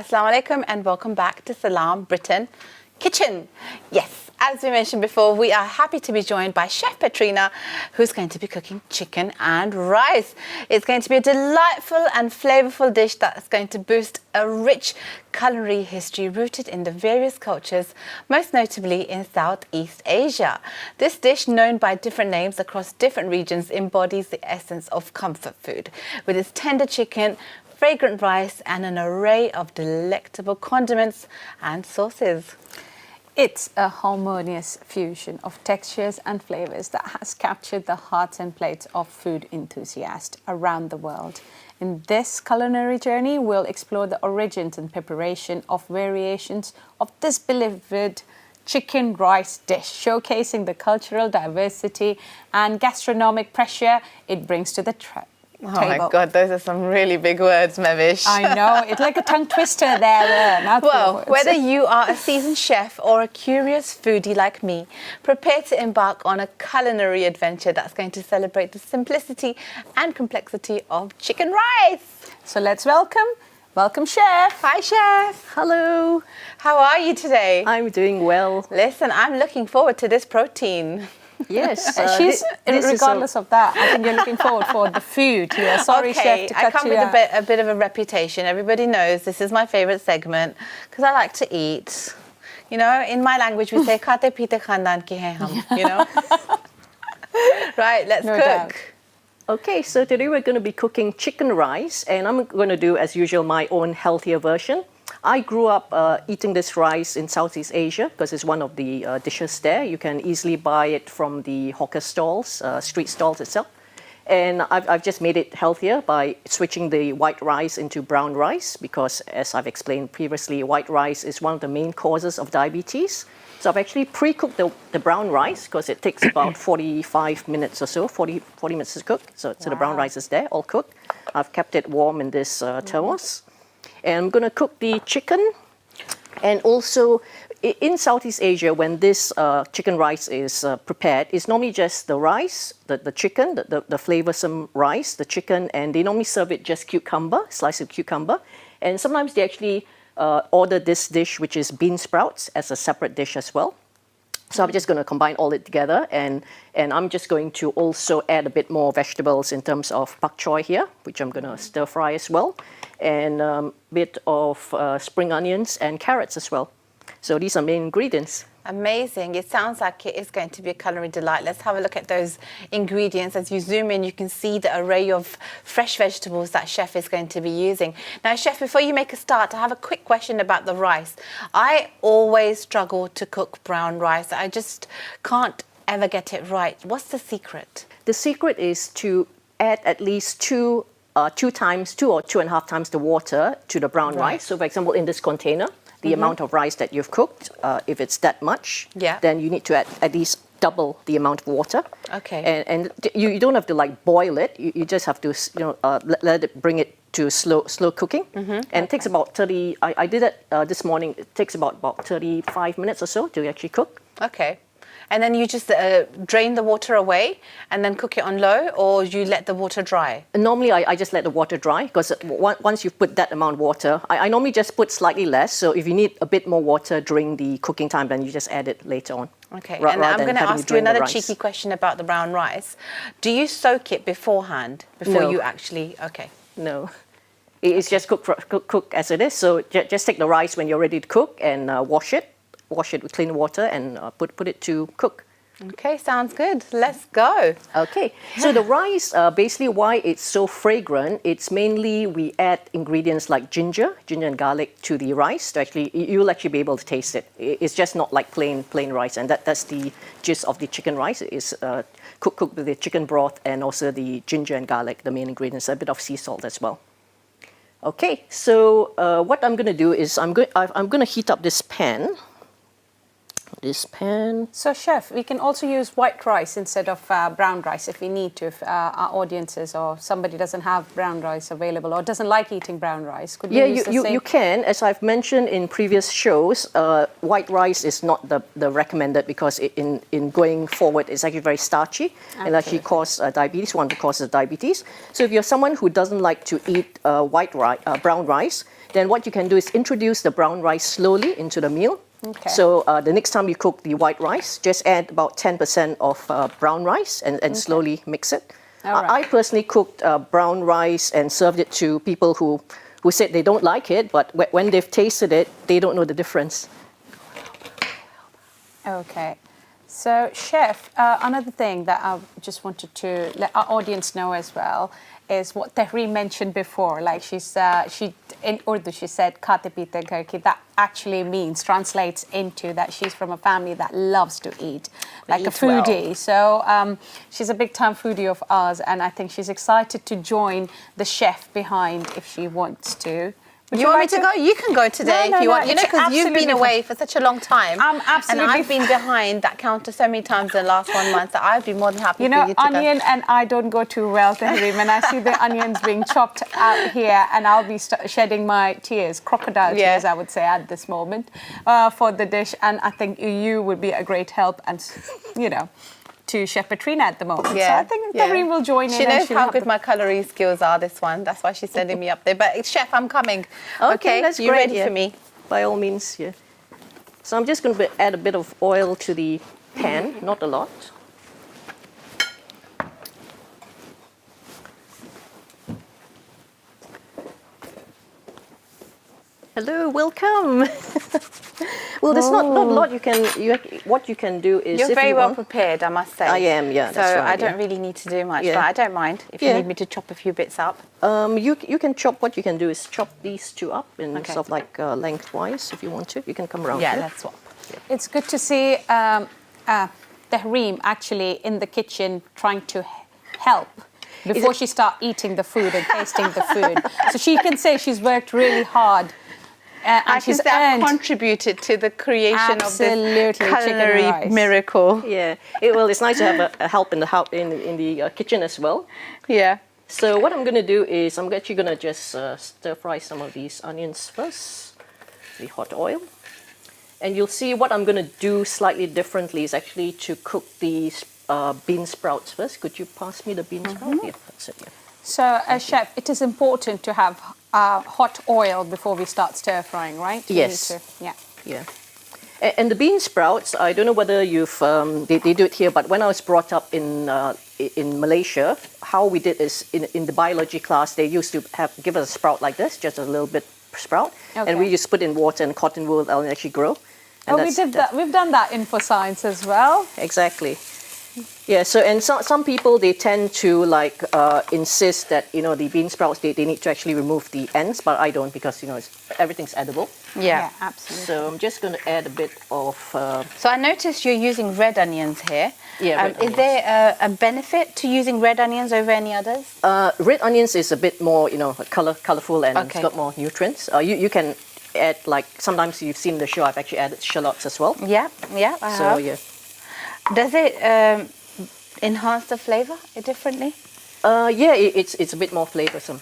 Assalamu alaikum and welcome back to Salam Britain Kitchen. Yes, as we mentioned before, we are happy to be joined by Chef Petrina, who's going to be cooking chicken and rice. It's going to be a delightful and flavorful dish that's going to boost a rich culinary history rooted in the various cultures, most notably in Southeast Asia. This dish, known by different names across different regions, embodies the essence of comfort food. With its tender chicken, fragrant rice and an array of delectable condiments and sauces. It's a harmonious fusion of textures and flavors that has captured the hearts and plates of food enthusiasts around the world. In this culinary journey, we'll explore the origins and preparation of variations of this beloved chicken rice dish, showcasing the cultural diversity and gastronomic pressure it brings to the table. Oh my God, those are some really big words, Mevish. I know, it's like a tongue twister there. Well, whether you are a seasoned chef or a curious foodie like me, prepare to embark on a culinary adventure that's going to celebrate the simplicity and complexity of chicken rice. So let's welcome Chef. Hi, Chef. Hello. How are you today? I'm doing well. Listen, I'm looking forward to this protein. Yes. Regardless of that, I think you're looking forward for the food here. Sorry, okay, Chef, to cut I come you with out. a bit of a reputation. Everybody knows this is my favourite segment because I like to eat. You know, in my language we say "Khate pite khandan ki hai hum," you know. Right, let's cook. doubt. Okay, so today we're going to be cooking chicken rice, and I'm going to do, as usual, my own healthier version. I grew up eating this rice in Southeast Asia because it's one of the dishes there. You can easily buy it from the hawker stalls, street stalls itself. And I've just made it healthier by switching the white rice into brown rice because, as I've explained previously, white rice is one of the main causes of diabetes. So I've actually pre-cooked the brown rice because it takes about 45 minutes or so, 40 minutes to cook. So the brown rice is there, all cooked. I've kept it warm in this thermos. And I'm going to cook the chicken. And also, in Southeast Asia, when this chicken rice is prepared, it's normally just the rice, the chicken, the flavoursome rice, the chicken, and they normally serve it just cucumber, slice of cucumber. And sometimes they actually order this dish, which is bean sprouts, as a separate dish as well. So I'm just going to combine all it together, and I'm just going to also add a bit more vegetables in terms of pak choy here, which I'm going to stir fry as well, and a bit of spring onions and carrots as well. So these are main ingredients. Amazing. It sounds like it is going to be a culinary delight. Let's have a look at those ingredients. As you zoom in, you can see the array of fresh vegetables that Chef is going to be using. Now, Chef, before you make a start, I have a quick question about the rice. I always struggle to cook brown rice. I just can't ever get it right. What's the secret? The secret is to add at least two or 2.5 times the water to the brown rice. So, for example, in this container, the amount of rice that you've cooked, if it's that much, then you need to add at least double the amount of water. Okay. And you don't have to like boil it. You just have to let it bring it to slow cooking. And it takes about 30. I did it this morning. It takes about 35 minutes or so to actually cook. Okay. And then you just drain the water away and then cook it on low, or you let the water dry? Normally, I just let the water dry because once you've put that amount of water, I normally just put slightly less. So if you need a bit more water during the cooking time, then you just add it later on. Okay, and I'm going to ask you another cheeky question about the brown rice. Do you soak it beforehand, before you actually... Okay. No. It's just cook as it is. So just take the rice when you're ready to cook and wash it with clean water and put it to cook. Okay, sounds good. Let's go. Okay, so the rice, basically why it's so fragrant, it's mainly we add ingredients like ginger and garlic to the rice. To you'll actually be able to taste it. It's just not like plain rice, and that's the gist of the chicken rice. Is cooked with the chicken broth and also the ginger and garlic, the main ingredients, a bit of sea salt as well. Okay, so what I'm going to do is I'm going to heat up this pan. this pan. So, Chef, we can also use white rice instead of brown rice if we need to. If our audiences or somebody doesn't have brown rice available or doesn't like eating brown rice, could we Yeah, use the same? you can. As I've mentioned in previous shows, white rice is not the recommended because in going forward, it's actually very starchy and actually cause diabetes, one of the causes of diabetes. So if you're someone who doesn't like to eat brown rice, then what you can do is introduce the brown rice slowly into the meal. Okay. So the next time you cook the white rice, just add about 10% of brown rice and slowly mix it. All right. I personally cooked brown rice and served it to people who said they don't like it, but when they've tasted it, they don't know the difference. Okay. So, Chef, another thing that I just wanted to let our audience know as well is what Tehri mentioned before. Like she in Urdu, she said, "Khate pite ghar ki." That actually translates into that she's from a family that loves to eat, like a foodie. So she's a big time foodie of ours, and I think she's excited to join the chef behind if she wants to. Would you want me to go? You can go today if you want. You know, because you've been away for such a long time. Absolutely. And I've been behind that counter so many times in the last 1 month that I'd be more than happy for you to go. Onion and I don't go too well, Tehreem, and I see the onions being chopped out here, and I'll be shedding my tears, crocodile tears, I would say, at this moment, for the dish. And I think you would be a great help, and to Chef Petrina at the moment. Yeah. So I think Tehreem will join in. She knows how good my cutlery skills are, this one. That's why she's sending me up there. But Chef, I'm coming. Okay, that's you great. ready for me? By all means, yeah. So I'm just going to add a bit of oil to the pan, not a lot. Hello, welcome. Well, there's not a lot what you can do is... You're very well prepared, I must say. I am, yeah, So that's right, I don't really need to do much, Yeah. but I don't mind if you need me to chop a few bits up. You can chop, what you can do is chop these two up in sort of like lengthwise if you want to. You can come around Yeah, here. let's swap. It's good to see Tehreem actually in the kitchen trying to help before she starts eating the food and tasting the food. So she can say she's worked really hard. And she's contributed to the creation of this culinary rice. miracle. Yeah, it's nice to have a help in the kitchen as well. Yeah. So what I'm going to do is I'm actually going to just stir fry some of these onions first, the hot oil. And you'll see what I'm going to do slightly differently is actually to cook these bean sprouts first. Could you pass me the bean sprout? Yeah, that's it. Yeah. So, Chef, it is important to have hot oil before we start stir frying, right? Yes. Yeah. And the bean sprouts, I don't know whether you've they do it here, but when I was brought up in Malaysia, how we did is in the biology class they used to give us a sprout like this, just a little bit sprout, and we just put in water and cotton wool and it actually grow. And we did that. We've done that in for science as well. Exactly. Yeah, so and some people they tend to like insist that the bean sprouts they need to actually remove the ends, but I don't because everything's edible. Yeah, absolutely. So I'm just going to add a bit of. So I noticed you're using red onions here. Yeah. Is there a benefit to using red onions over any others? Red onions is a bit more colorful and it's got more nutrients. You can add like sometimes you've seen the show. I've actually added shallots as well. Yeah. I have. Yeah. Does it enhance the flavour differently? Yeah, it's a bit more flavoursome.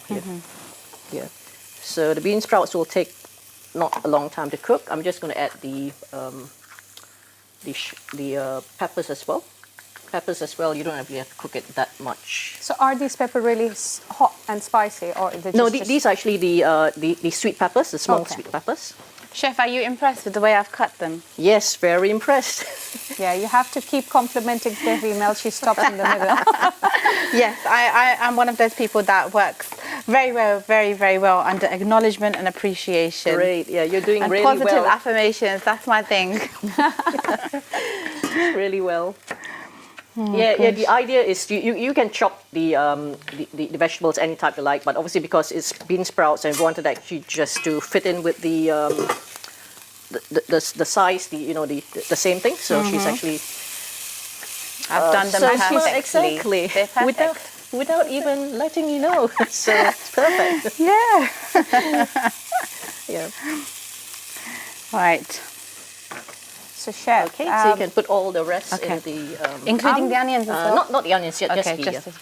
Yeah. So the bean sprouts will take not a long time to cook. I'm just going to add the peppers as well. Peppers as well. You don't really have to cook it that much. So are these peppers really hot and spicy, or is it No, these are actually the sweet peppers, the small sweet peppers. Chef, are you impressed with the way I've cut them? Yes, very impressed. Yeah, you have to keep complimenting Tehreem else she stops in the middle. Yes, I'm one of those people that works very well, very, very well under acknowledgement and appreciation. Great, yeah, you're doing and really well. And positive affirmations, that's my thing. Really well. Yeah, the idea is you can chop the vegetables any type you like, but obviously because it's bean sprouts and we wanted actually just to fit in with the size, the same thing. So she's actually I've done them perfectly. Exactly. They're perfect. Without even letting you know. So it's perfect. Yeah. Yeah. Right. So chef, Okay, so you can put all the rest okay. in the... Including the onions as well? not the onions yet, Okay, just the...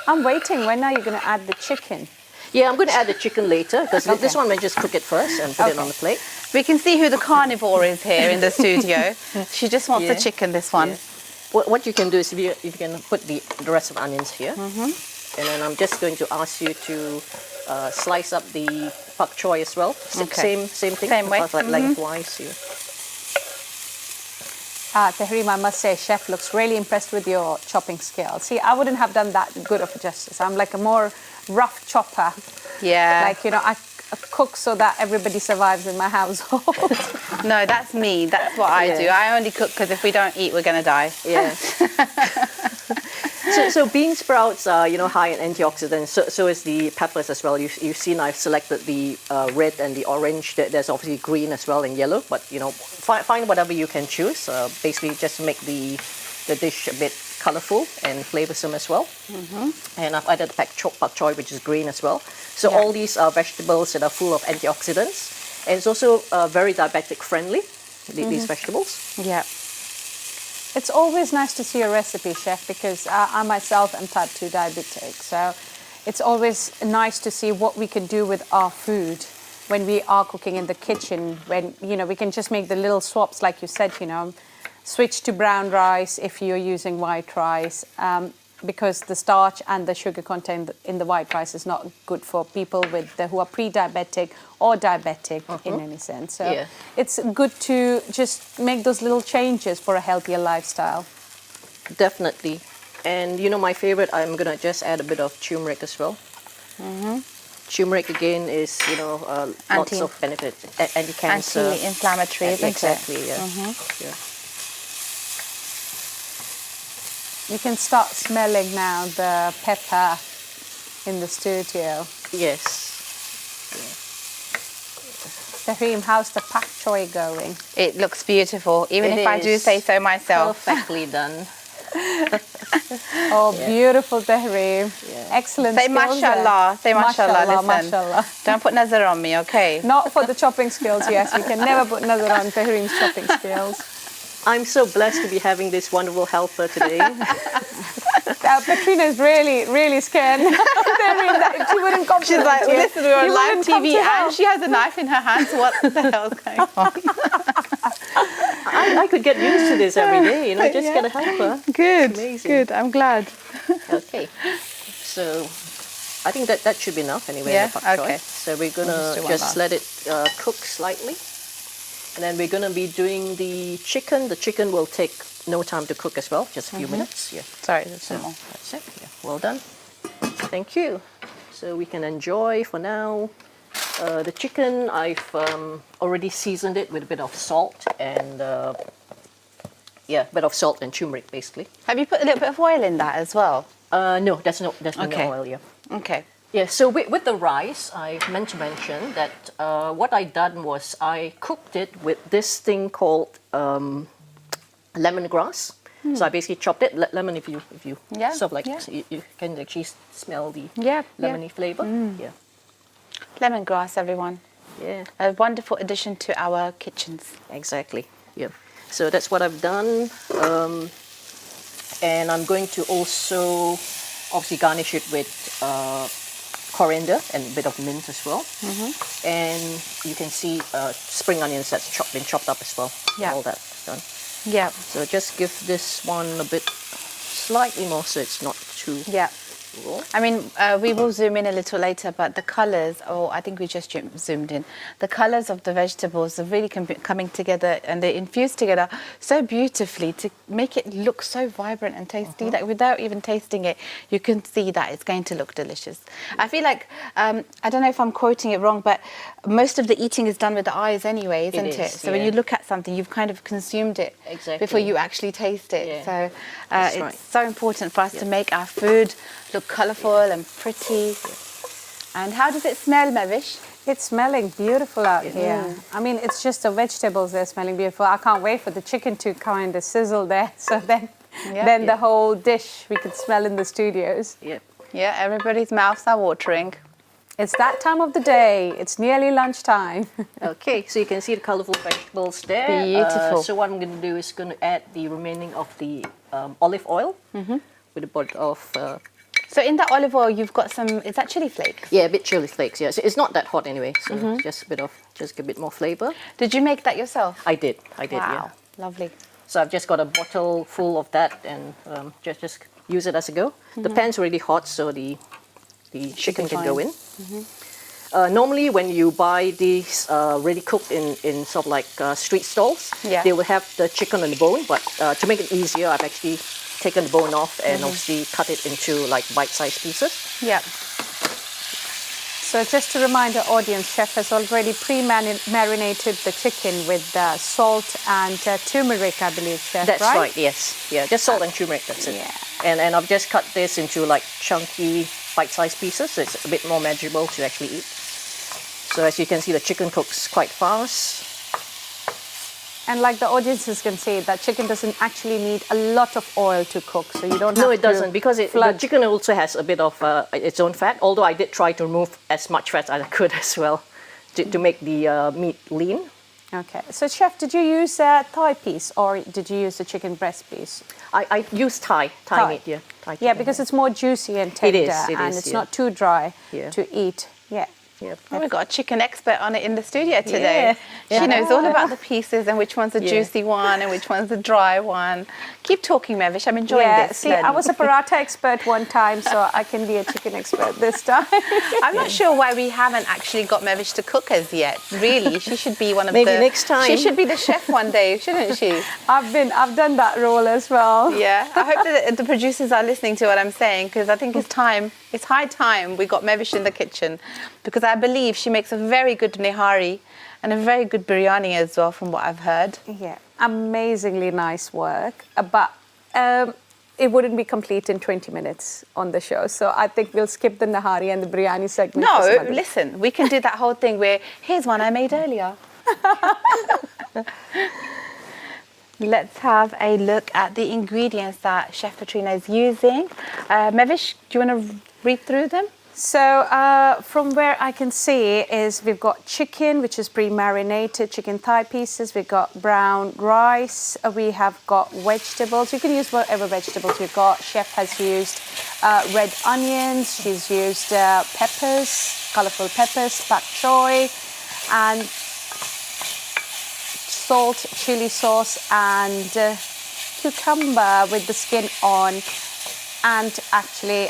I'm waiting. When are you going to add the chicken? Yeah, I'm going to add the chicken later, because this one, we just cook it first and put it on the plate. We can see who the carnivore is here in the studio. She just wants the chicken, this one. Yeah. What you can do is you can put the rest of the onions here. And then I'm just going to ask you to slice up the pak choy as well. Okay. Same thing. Same way. Like lengthwise here. Tehreem, I must say, chef looks really impressed with your chopping skills. See, I wouldn't have done that good of a justice. I'm like a more rough chopper. Yeah. Like, you know, I cook so that everybody survives in my household. No, that's me. That's what I do. I only cook because if we don't eat, we're going to die. Yeah. So bean sprouts are, high in antioxidants. So is the peppers as well. You've seen I've selected the red and the orange. There's obviously green as well and yellow. But find whatever you can choose. Basically, just to make the dish a bit colourful and flavoursome as well. And I've added pak choy, which is green as well. So all these are vegetables that are full of antioxidants, and it's also very diabetic friendly. These vegetables. Yeah. It's always nice to see a recipe, chef, because I myself am type 2 diabetic. So it's always nice to see what we can do with our food when we are cooking in the kitchen. When, we can just make the little swaps, like you said, switch to brown rice if you're using white rice, because the starch and the sugar content in the white rice is not good for people who are pre-diabetic or diabetic in any sense. So it's good to just make those little changes for a healthier lifestyle. Definitely. And my favorite, I'm going to just add a bit of turmeric as well. Turmeric again is, lots of benefits. Anti-cancer. Anti-inflammatory, isn't exactly, it? Yeah. You can start smelling now the pepper in the studio. Yes. Tehreem, how's the pak choy going? It looks beautiful, even if I do say so myself. Perfectly done. Oh, beautiful, Tehreem. Excellent Say skills there. mashallah. Say mashallah. Listen. Mashallah. Don't put nazar on me, okay? Not for the chopping skills, yes. We can never put nazar on Tehreem's chopping skills. I'm so blessed to be having this wonderful helper today. Katrina is really, really scared. That she wouldn't come She's to like, you. listen, we're on You live wouldn't come TV to and help. she has a knife in her hand. So what the hell's going on? I could get used to this every day, just get a helper. Good, Amazing. good. I'm glad. Okay, so I think that should be enough anyway. Yeah? The pak choy. Okay. So we're gonna We'll just do one just last. let it cook slightly, and then we're gonna be doing the chicken. The chicken will take no time to cook as well, just a few minutes. Yeah. Sorry, there's some more. That's it. Yeah. Well done. Thank you. So we can enjoy for now. The chicken, I've already seasoned it with a bit of salt and a bit of salt and turmeric, basically. Have you put a little bit of oil in that as well? No, there's no Okay. oil. Yeah. Okay. Yeah. So with the rice, I meant to mention that what I done was I cooked it with this thing called lemongrass. So I basically chopped it. Lemon, if you sort of like you can actually smell the lemony flavor. Yeah. Lemongrass, everyone. Yeah. A wonderful addition to our kitchens. Exactly. Yeah. So that's what I've done. And I'm going to also obviously garnish it with coriander and a bit of mint as well. And you can see spring onions that's been chopped up as well. Yeah. All that's done. Yeah. So just give this one a bit slightly more so it's not too Yeah. raw. I mean, we will zoom in a little later, but the colours, I think we just zoomed in. The colours of the vegetables are really coming together and they infuse together so beautifully to make it look so vibrant and tasty. Like without even tasting it, you can see that it's going to look delicious. I feel like, I don't know if I'm quoting it wrong, but most of the eating is done with the eyes anyway, isn't it? is, So when you look at something, you've kind of consumed it before you actually taste it. Yeah. So That's it's right. so important for us to make our food look colourful and pretty. And how does it smell, Mavish? It's smelling beautiful out here. I mean, it's just the vegetables that are smelling beautiful. I can't wait for the chicken to kind of sizzle there. So then the whole dish we could smell in the studios. Yeah. Yeah, everybody's mouths are watering. It's that time of the day. It's nearly lunchtime. Okay, so you can see the colorful vegetables there. Beautiful. So what I'm going to do is going to add the remaining of the olive oil with a bit of So in that olive oil, you've got some, is that chili flakes? yeah, a bit chili flakes. Yeah, so it's not that hot anyway. So just a bit more flavor. Did you make that yourself? I did. Wow, Yeah. lovely. So I've just got a bottle full of that and just use it as a go. The pan's already hot, so the chicken can go in. Normally, when you buy these ready cooked in sort of like street stalls, they will have the chicken on the bone. But to make it easier, I've actually taken the bone off and obviously cut it into like bite-sized pieces. Yeah. So just to remind the audience, Chef has already pre-marinated the chicken with salt and turmeric, I believe, Chef, That's right? right, yes. Yeah, just salt and turmeric, that's it. Yeah. And I've just cut this into like chunky bite-sized pieces, so it's a bit more manageable to actually eat. So as you can see, the chicken cooks quite fast. And like the audiences can see, that chicken doesn't actually need a lot of oil to cook, so you don't have to. No, it doesn't, because the flood. chicken also has a bit of its own fat, although I did try to remove as much fat as I could as well to make the meat lean. Okay. So Chef, did you use a thigh piece or did you use a chicken breast piece? I use Thai meat, yeah. Thai Yeah, chicken, because it's more juicy and tender, it is, it's yeah. not too dry Yeah. to eat. Yeah. Yeah. Oh, we've got a chicken expert on it in the studio today. Yeah. She knows all about the pieces and which one's the juicy one and which one's the dry one. Keep talking, Mevish. I'm enjoying this. See, I was a paratha expert one time, so I can be a chicken expert this time. I'm not sure why we haven't actually got Mevish to cook as yet. Really, she should be one of Maybe the. next time. She should be the chef one day, shouldn't she? I've done that role as well. Yeah. I hope that the producers are listening to what I'm saying, because I think it's time. It's high time we got Mevish in the kitchen, because I believe she makes a very good nihari and a very good biryani as well, from what I've heard. Yeah, amazingly nice work, but it wouldn't be complete in 20 minutes on the show. So I think we'll skip the nahari and the biryani segment. for some No, other- listen, we can do that whole thing where here's one I made earlier. Let's have a look at the ingredients that Chef Katrina is using. Mevish, do you want to read through them? So from where I can see is we've got chicken, which is pre-marinated, chicken thigh pieces. We've got brown rice. We have got vegetables. You can use whatever vegetables you've got. Chef has used red onions. She's used peppers, colourful peppers, bok choy, and salt, chili sauce, and cucumber with the skin on, and actually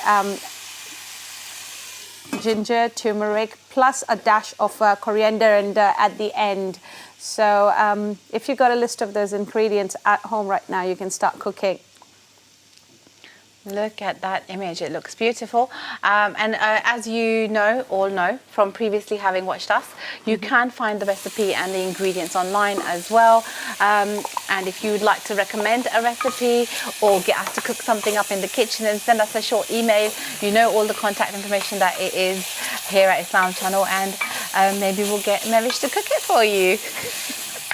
ginger, turmeric, plus a dash of coriander and at the end. So if you've got a list of those ingredients at home right now, you can start cooking. Look at that image, it looks beautiful. And as you all know from previously having watched us, you can find the recipe and the ingredients online as well. And if you would like to recommend a recipe or get us to cook something up in the kitchen, and send us a short email, you know all the contact information that it is here at Islam Channel, and maybe we'll get Mevish to cook it for you.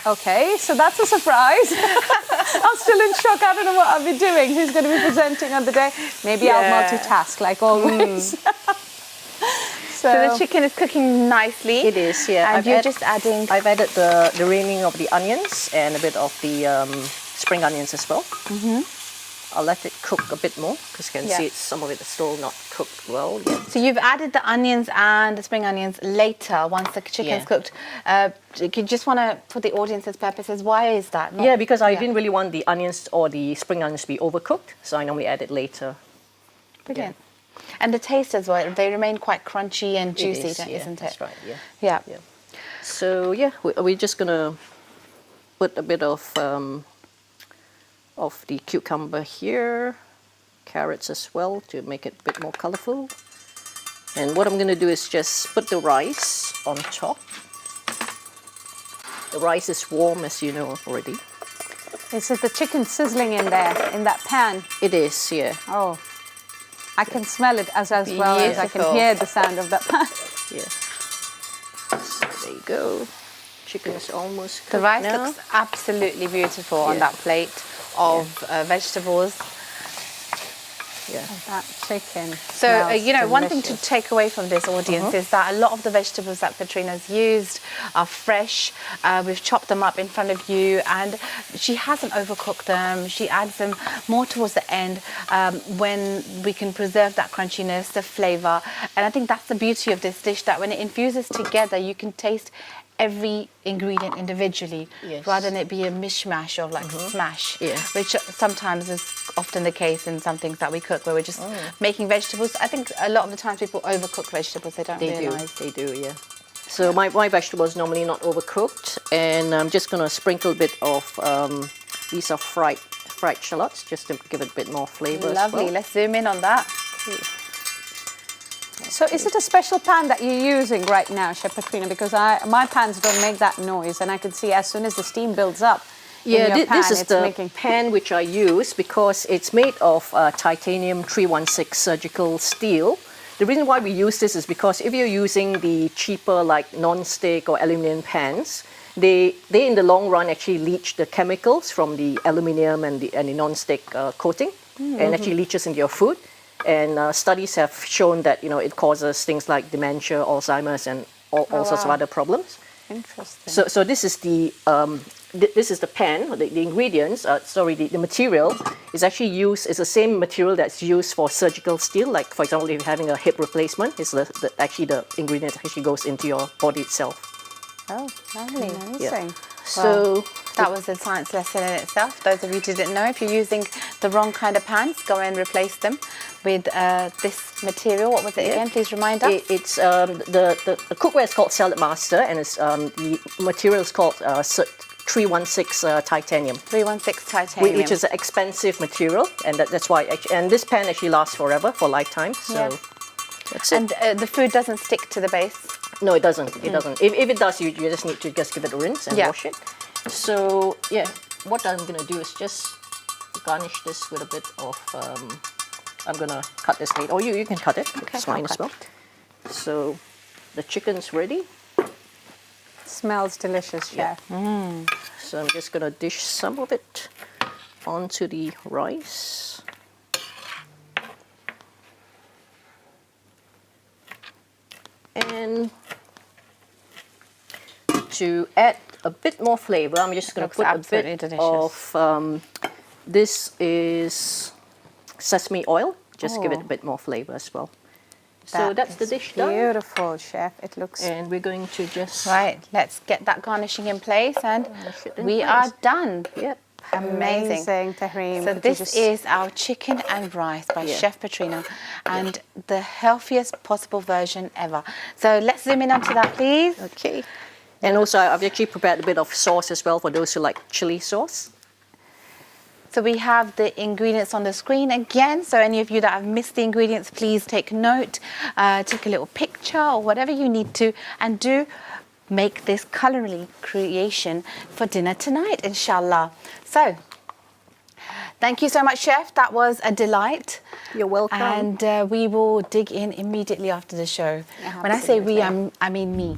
Okay, so that's a surprise. I'm still in shock. I don't know what I'll be doing. Who's going to be presenting on the day? Maybe I'll multitask like always. So the chicken is cooking nicely. It is, yeah. And you're just adding... I've added the remaining of the onions and a bit of the spring onions as well. I'll let it cook a bit more, because you can see some of it is still not cooked well yet. So you've added the onions and the spring onions later, once the chicken's cooked. You just want to, for the audience's purposes, why is that? Yeah, because I didn't really want the onions or the spring onions to be overcooked, so I normally add it later. Brilliant. And the taste as well, they remain quite crunchy and juicy, isn't it? That's right, Yeah. So yeah, we're just gonna put a bit of the cucumber here, carrots as well to make it a bit more colorful. And what I'm gonna do is just put the rice on top. The rice is warm, as you know already. Is it the chicken sizzling in there, in that pan? It is, yeah. Oh, I can smell it as well as I can Beautiful. hear the sound of that pan. Yeah. So there you go. Chicken is almost cooked The rice now. looks absolutely beautiful on that plate of vegetables. Yeah. That chicken. So, smells you know, one thing to delicious. take away from this audience is that a lot of the vegetables that Petrina's used are fresh. We've chopped them up in front of you, and she hasn't overcooked them. She adds them more towards the end when we can preserve that crunchiness, the flavour. And I think that's the beauty of this dish, that when it infuses together, you can taste every ingredient individually, Yes. rather than it be a mishmash of like smash, Yeah. which sometimes is often the case in some things that we cook, where we're just making vegetables. I think a lot of the times people overcook vegetables, they don't realise. They do, yeah. So my vegetable is normally not overcooked, and I'm just going to sprinkle a bit of, these are fried shallots, just to give it a bit more flavour. Lovely, as well. let's zoom in on that. So is it a special pan that you're using right now, Chef Petrina? Because my pans don't make that noise, and I can see as soon as the steam builds up in Yeah, your pan, this is it's the making... pan which I use because it's made of titanium 316 surgical steel. The reason why we use this is because if you're using the cheaper like non-stick or aluminium pans, they in the long run actually leach the chemicals from the aluminium and the non-stick coating, and actually leaches into your food. And studies have shown that it causes things like dementia, Alzheimer's, and all sorts of other problems. Interesting. So this is the pan. The ingredients, the material is actually used. It's the same material that's used for surgical steel. Like for example, if you're having a hip replacement, it's actually the ingredient that actually goes into your body itself. Oh, lovely. Amazing. So That was a science lesson in itself. Those of you who didn't know, if you're using the wrong kind of pans, go and replace them with this material. What was it again? Please remind us. it's the cookware is called Salad Master, and it's the material is called 316 titanium. 316 titanium. Which is an expensive material, and that's why. And this pan actually lasts forever, for lifetime. So Yeah. that's it. And the food doesn't stick to the base. No, it doesn't. It doesn't. If it does, you just need to give it a rinse and Yeah. wash it. So yeah, what I'm gonna do is just garnish this with a bit of. I'm gonna cut this later. Or you can cut it. Okay, It's fine I'll as well. So the chicken's ready. Smells delicious, Chef. So I'm just gonna dish some of it onto the rice. And to add a bit more flavor, I'm just going to Looks put a absolutely bit delicious. of, this is sesame oil, just give it a bit more flavor as well. So that's the is dish done. Beautiful, Chef. It looks... And we're going to just... Right, let's get that garnishing in place, and Garnish it in we place. are done. Yep. Amazing. Tahrim. So Could you this just- is our chicken and rice by Chef Petrina, and the healthiest possible version ever. So let's zoom in onto that, please. Okay. And also I've actually prepared a bit of sauce as well for those who like chili sauce. So we have the ingredients on the screen again. So any of you that have missed the ingredients, please take note, take a little picture or whatever you need to, and do make this culinary creation for dinner tonight, inshallah. So thank you so much, Chef. That was a delight. You're welcome. And we will dig in immediately after the show. When I say we, I mean me.